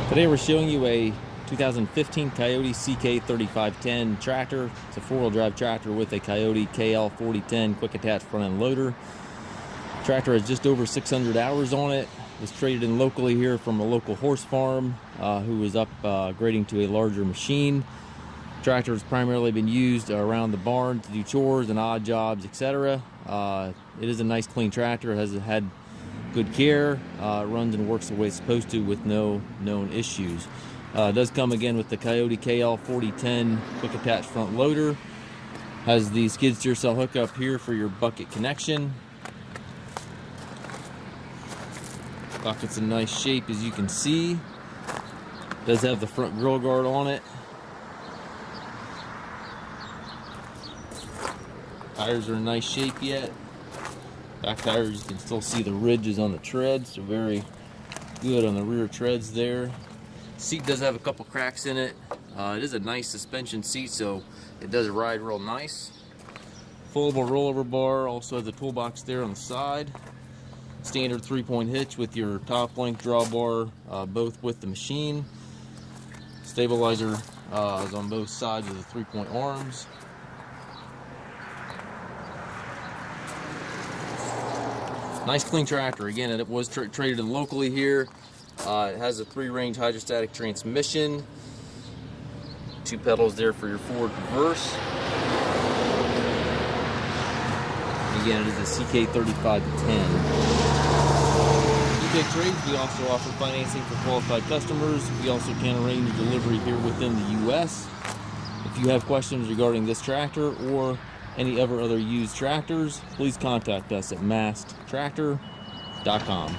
Today we're showing you a 2015 Kioti CK3510 tractor. It's a four-wheel drive tractor with a Kioti KL4010 quick attach front end loader. Tractor has just over 600 hours on it. It was traded in locally here from a local horse farm who was upgrading to a larger machine. Tractor has primarily been used around the barn to do chores and odd jobs, etc. It is a nice clean tractor. It has had good care, runs and works the way it's supposed to with no known issues. It does come again with the Kioti KL4010 quick attach front loader. Has the skid steer cell hookup here for your bucket connection. Bucket's in nice shape, as you can see. Does have the front grill guard on it. Tires are in nice shape yet. Back tires, you can still see the ridges on the treads. They're very good on the rear treads there. Seat does have a couple cracks in it. It is a nice suspension seat, so it does ride real nice. Foldable rollover bar, also has a toolbox there on the side. Standard 3-point hitch with your top length drawbar, both with the machine. Stabilizer is on both sides of the 3-point arms. Nice clean tractor. Again, it was traded in locally here. It has a 3-range hydrostatic transmission. 2 pedals there for your forward reverse. Again, it is a CK3510. We take trades. We also offer financing for qualified customers. We also can arrange delivery here within the U.S. If you have questions regarding this tractor or any other used tractors, please contact us at masttractor.com.